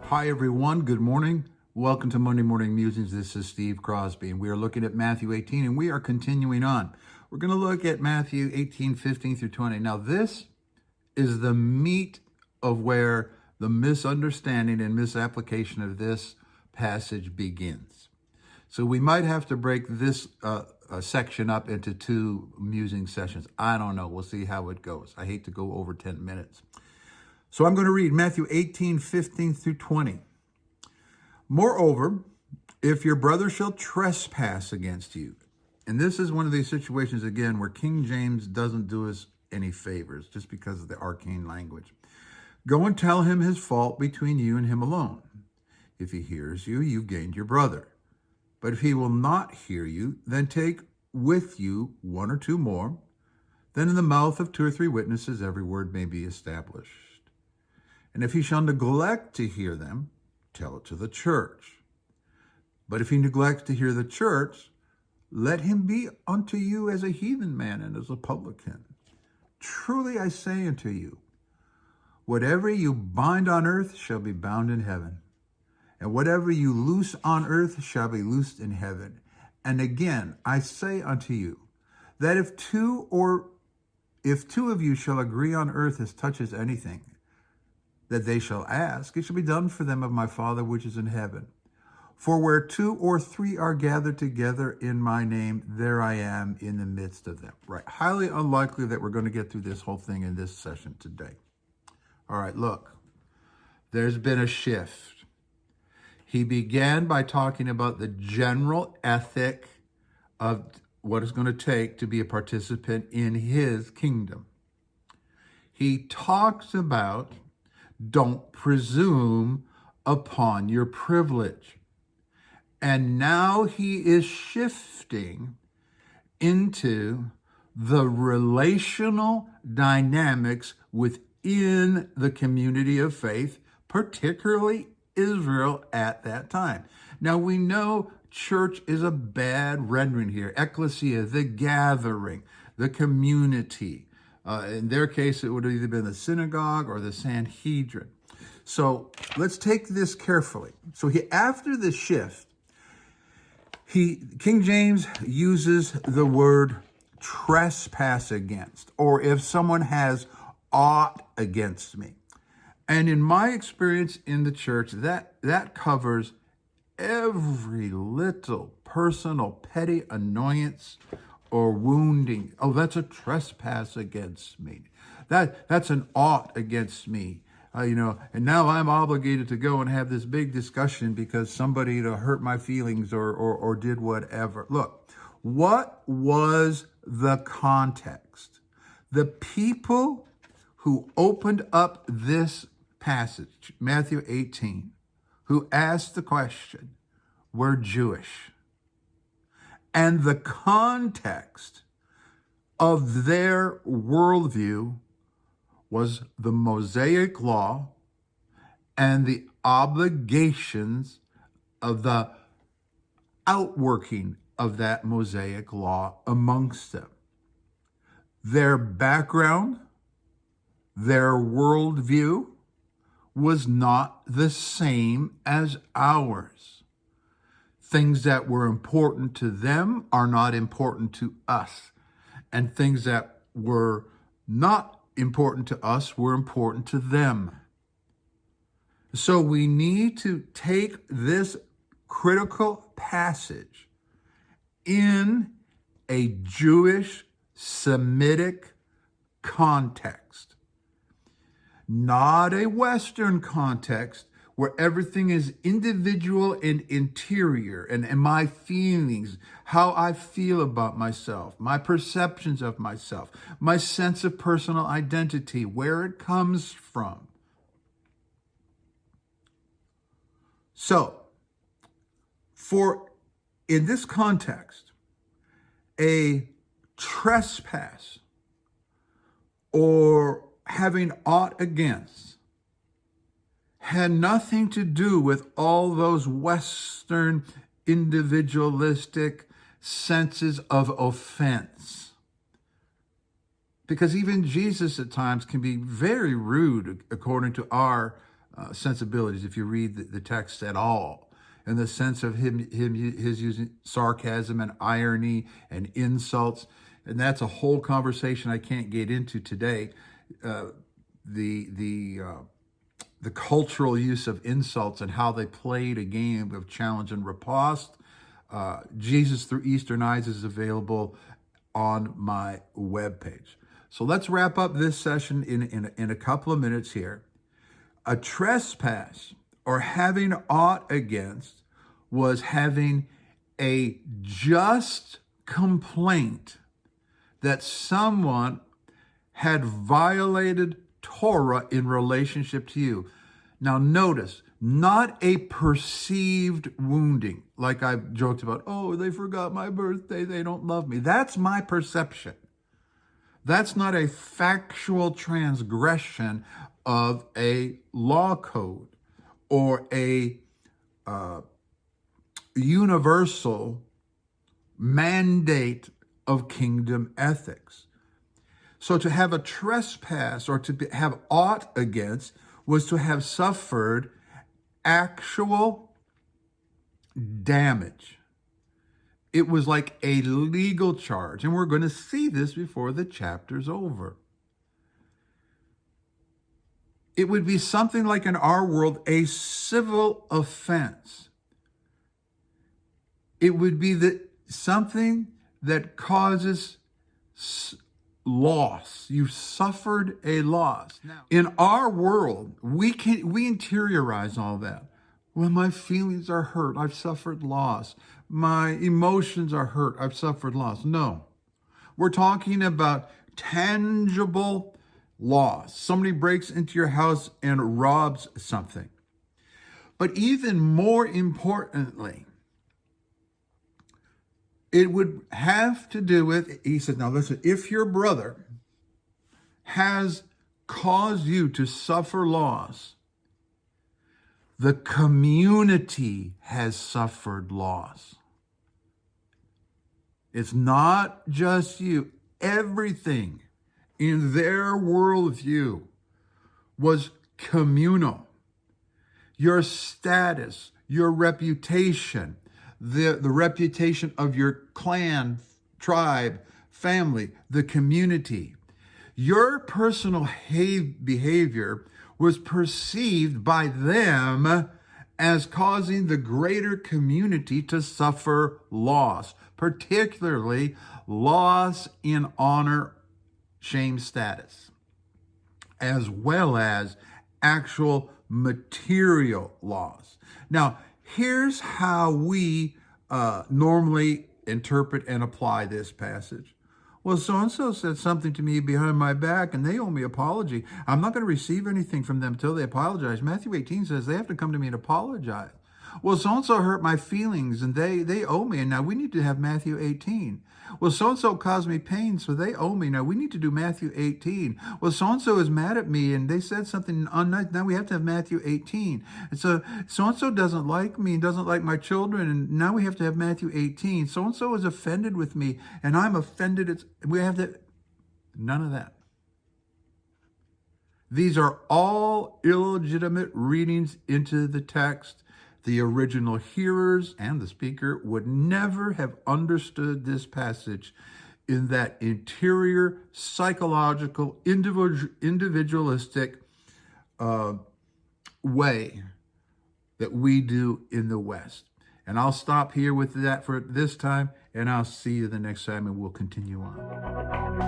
Hi, everyone. Good morning. Welcome to Monday Morning Musings. This is Steve Crosby, and we are looking at Matthew 18, and we are continuing on. We're going to look at Matthew 18, 15 through 20. Now, this is the meat of where the misunderstanding and misapplication of this passage begins. So we might have to break this section up into two musing sessions. I don't know. We'll see how it goes. I hate to go over 10 minutes. So I'm going to read Matthew 18, 15 through 20. Moreover, if your brother shall trespass against you, and this is one of these situations, again, where King James doesn't do us any favors just because of the arcane language. Go and tell him his fault between you and him alone. If he hears you, you've gained your brother. But if he will not hear you, then take with you one or two more. Then in the mouth of two or three witnesses, every word may be established. And if he shall neglect to hear them, tell it to the church. But if he neglects to hear the church, let him be unto you as a heathen man and as a publican. Truly I say unto you, whatever you bind on earth shall be bound in heaven, and whatever you loose on earth shall be loosed in heaven. And again, I say unto you, that if two of you shall agree on earth as touches anything, that they shall ask, it shall be done for them of my Father which is in heaven. For where two or three are gathered together in my name, there I am in the midst of them. Right. Highly unlikely that we're going to get through this whole thing in this session today. All right, look, there's been a shift. He began by talking about the general ethic of what it's going to take to be a participant in his kingdom. He talks about don't presume upon your privilege. And now he is shifting into the relational dynamics within the community of faith, particularly Israel at that time. Now we know church is a bad rendering here. Ecclesia, the gathering, the community. In their case, it would have either been the synagogue or the Sanhedrin. So let's take this carefully. So after the shift, King James uses the word trespass against, or if someone has aught against me. And in my experience in the church, that covers every little personal petty annoyance or wounding. Oh, that's a trespass against me. That's an ought against me. And now I'm obligated to go and have this big discussion because somebody hurt my feelings or did whatever. Look, what was the context? The people who opened up this passage, Matthew 18, who asked the question, were Jewish. And the context of their worldview was the Mosaic law and the obligations of the outworking of that Mosaic law amongst them. Their background, their worldview was not the same as ours. Things that were important to them are not important to us. And things that were not important to us were important to them. So we need to take this critical passage in a Jewish Semitic context, not a Western context where everything is individual and interior, and my feelings, how I feel about myself, my perceptions of myself, my sense of personal identity, where it comes from. So, in this context, a trespass or having aught against had nothing to do with all those Western individualistic senses of offense. Because even Jesus at times can be very rude according to our sensibilities if you read the text at all. In the sense of his using sarcasm and irony and insults. And that's a whole conversation I can't get into today. The cultural use of insults and how they played a game of challenge and riposte. Jesus Through Eastern Eyes is available on my webpage. So let's wrap up this session in a couple of minutes here. A trespass or having aught against was having a just complaint that someone had violated Torah in relationship to you. Now notice, not a perceived wounding, like I've joked about, oh, they forgot my birthday, they don't love me. That's my perception. That's not a factual transgression of a law code or a universal mandate of kingdom ethics. So to have a trespass or to have aught against was to have suffered actual damage. It was like a legal charge, and we're going to see this before the chapter's over. It would be something like in our world, a civil offense. It would be something that causes loss. You suffered a loss. Now, in our world, we interiorize all that. Well, my feelings are hurt. I've suffered loss. My emotions are hurt. I've suffered loss. No. We're talking about tangible loss. Somebody breaks into your house and robs something. But even more importantly, it would have to do with, he says, now listen, if your brother has caused you to suffer loss, the community has suffered loss. It's not just you. Everything in their worldview was communal. Your status, your reputation, the reputation of your clan, tribe, family, the community. Your personal behavior was perceived by them as causing the greater community to suffer loss, particularly loss in honor, shame status, as well as actual material loss. Now, here's how we normally interpret and apply this passage. Well, so-and-so said something to me behind my back, and they owe me an apology. I'm not going to receive anything from them until they apologize. Matthew 18 says they have to come to me and apologize. Well, so-and-so hurt my feelings, and they owe me, and now we need to have Matthew 18. Well, so-and-so caused me pain, so they owe me. Now we need to do Matthew 18. Well, so-and-so is mad at me, and they said something unnice. Now we have to have Matthew 18. And so-and-so doesn't like me and doesn't like my children, and now we have to have Matthew 18. So-and-so is offended with me, and I'm offended. We have to... None of that. These are all illegitimate readings into the text. The original hearers and the speaker would never have understood this passage in that interior, psychological, individualistic way that we do in the West. And I'll stop here with that for this time, and I'll see you the next time, and we'll continue on.